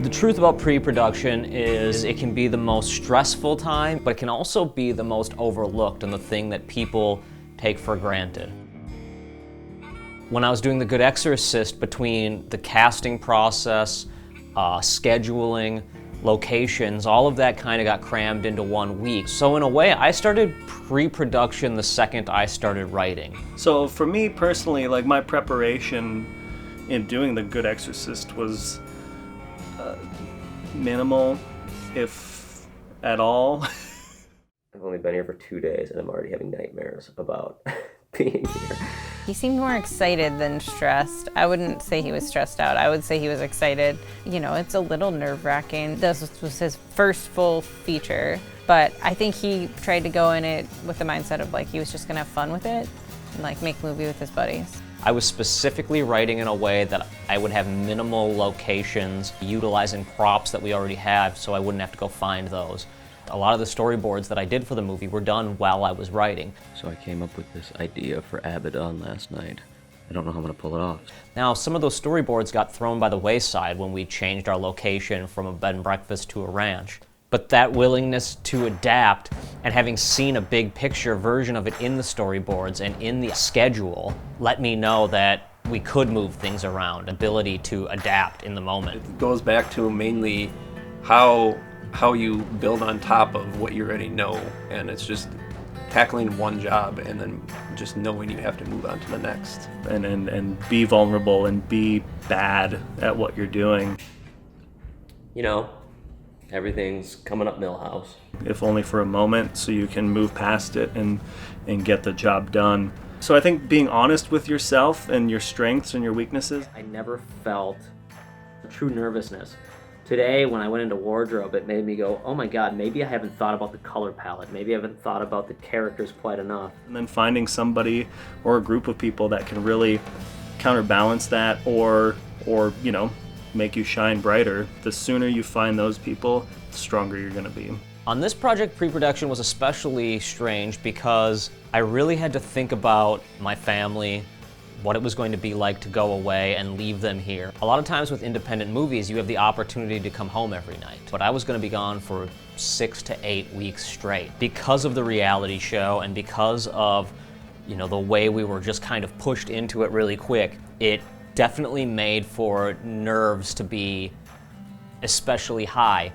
The truth about pre-production is it can be the most stressful time, but it can also be the most overlooked and the thing that people take for granted. When I was doing the Good Exorcist, between the casting process, scheduling, locations, all of that kind of got crammed into 1 week. So in a way, I started pre-production the second I started writing. So for me personally, like my preparation in doing the Good Exorcist was minimal, if at all. I've only been here for 2 days and I'm already having nightmares about being here. He seemed more excited than stressed. I wouldn't say he was stressed out. I would say he was excited. You know, it's a little nerve-wracking. This was his first full feature, but I think he tried to go in it with the mindset of like he was just gonna have fun with it and like make a movie with his buddies. I was specifically writing in a way that I would have minimal locations, utilizing props that we already have so I wouldn't have to go find those. A lot of the storyboards that I did for the movie were done while I was writing. So I came up with this idea for Abaddon last night. I don't know how I'm gonna pull it off. Now, some of those storyboards got thrown by the wayside when we changed our location from a bed and breakfast to a ranch. But that willingness to adapt and having seen a big picture version of it in the storyboards and in the schedule let me know that we could move things around, ability to adapt in the moment. It goes back to mainly how you build on top of what you already know, and it's just tackling one job and then just knowing you have to move on to the next. And be vulnerable and be bad at what you're doing. You know, everything's coming up Millhouse. If only for a moment, so you can move past it and get the job done. So I think being honest with yourself and your strengths and your weaknesses. I never felt a true nervousness. Today, when I went into wardrobe, it made me go, oh my God, maybe I haven't thought about the color palette. Maybe I haven't thought about the characters quite enough. And then finding somebody or a group of people that can really counterbalance that or you know, make you shine brighter. The sooner you find those people, the stronger you're gonna be. On this project, pre-production was especially strange because I really had to think about my family, what it was going to be like to go away and leave them here. A lot of times with independent movies, you have the opportunity to come home every night. But I was going to be gone for 6 to 8 weeks straight. Because of the reality show and because of, you know, the way we were just kind of pushed into it really quick, it definitely made for nerves to be especially high.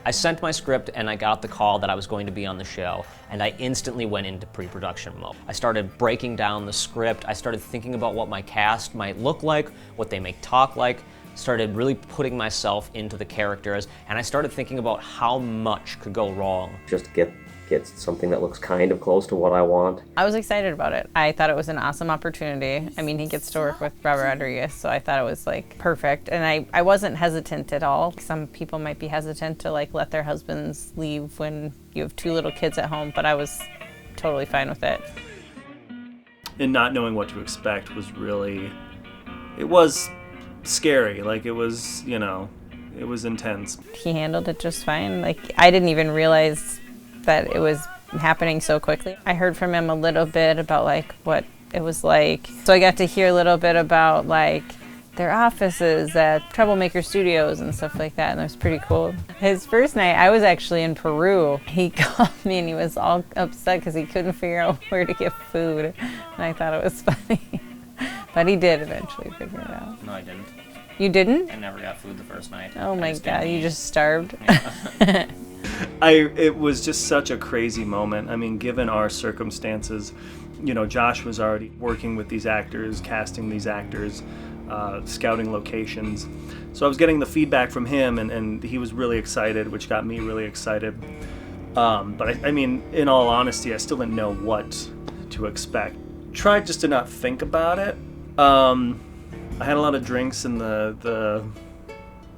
I sent my script and I got the call that I was going to be on the show, and I instantly went into pre-production mode. I started breaking down the script, I started thinking about what my cast might look like, what they may talk like, started really putting myself into the characters, and I started thinking about how much could go wrong. Just get something that looks kind of close to what I want. I was excited about it. I thought it was an awesome opportunity. I mean, he gets to work with Robert Rodriguez, so I thought it was like perfect. And I wasn't hesitant at all. Some people might be hesitant to like let their husbands leave when you have 2 little kids at home, but I was totally fine with it. And not knowing what to expect was really, it was scary. Like it was, you know, it was intense. He handled it just fine. Like I didn't even realize that it was happening so quickly. I heard from him a little bit about like what it was like. So I got to hear a little bit about like their offices at Troublemaker Studios and stuff like that, and it was pretty cool. His first night, I was actually in Peru. He called me and he was all upset because he couldn't figure out where to get food, and I thought it was funny. But he did eventually figure it out. No, I didn't. You didn't? I never got food the first night. Oh my God, you just starved? Yeah. It was just such a crazy moment. I mean, given our circumstances, you know, Josh was already working with these actors, casting these actors, scouting locations. So I was getting the feedback from him, and he was really excited, which got me really excited. But I mean, in all honesty, I still didn't know what to expect. Tried just to not think about it. I had a lot of drinks in the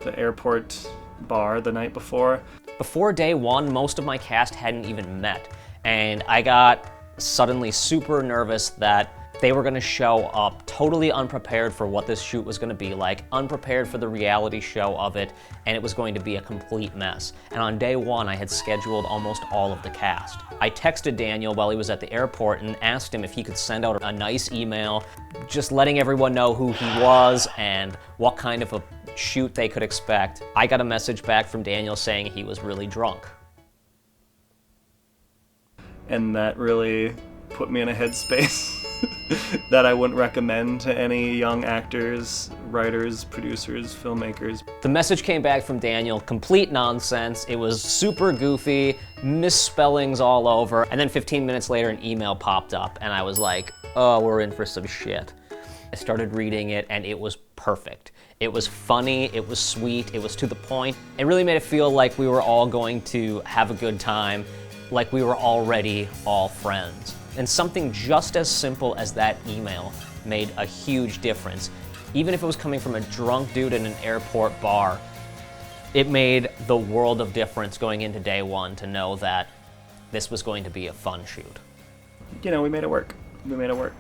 airport bar the night before. Before day one, most of my cast hadn't even met, and I got suddenly super nervous that they were going to show up totally unprepared for what this shoot was going to be like, unprepared for the reality show of it, and it was going to be a complete mess. And on day one, I had scheduled almost all of the cast. I texted Daniel while he was at the airport and asked him if he could send out a nice email, just letting everyone know who he was and what kind of a shoot they could expect, I got a message back from Daniel saying he was really drunk. And that really put me in a headspace that I wouldn't recommend to any young actors, writers, producers, filmmakers. The message came back from Daniel, complete nonsense. It was super goofy, misspellings all over, and then 15 minutes later an email popped up and I was like, oh, we're in for some shit. I started reading it and it was perfect. It was funny, it was sweet, it was to the point. It really made it feel like we were all going to have a good time, like we were already all friends. And something just as simple as that email made a huge difference. Even if it was coming from a drunk dude in an airport bar, it made the world of difference going into day one to know that this was going to be a fun shoot. You know, we made it work. We made it work.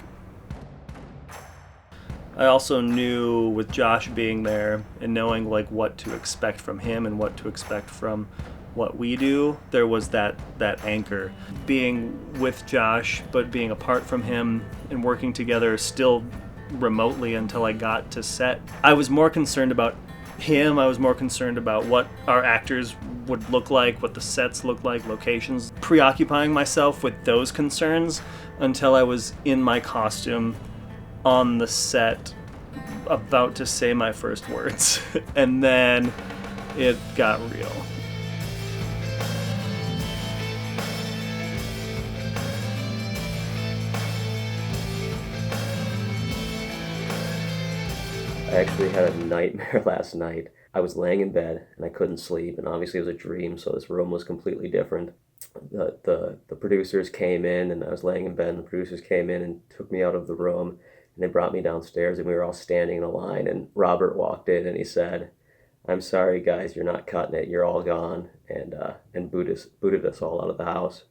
I also knew with Josh being there and knowing like what to expect from him and what to expect from what we do, there was that anchor. Being with Josh, but being apart from him and working together still remotely until I got to set. I was more concerned about him, I was more concerned about what our actors would look like, what the sets looked like, locations. Preoccupying myself with those concerns until I was in my costume on the set about to say my first words. And then it got real. I actually had a nightmare last night. I was laying in bed and I couldn't sleep, and obviously it was a dream, so this room was completely different. The producers came in, and I was laying in bed, and the producers came in and took me out of the room, and they brought me downstairs, and we were all standing in a line, and Robert walked in and he said, "I'm sorry guys, you're not cutting it, you're all gone," and booted us all out of the house.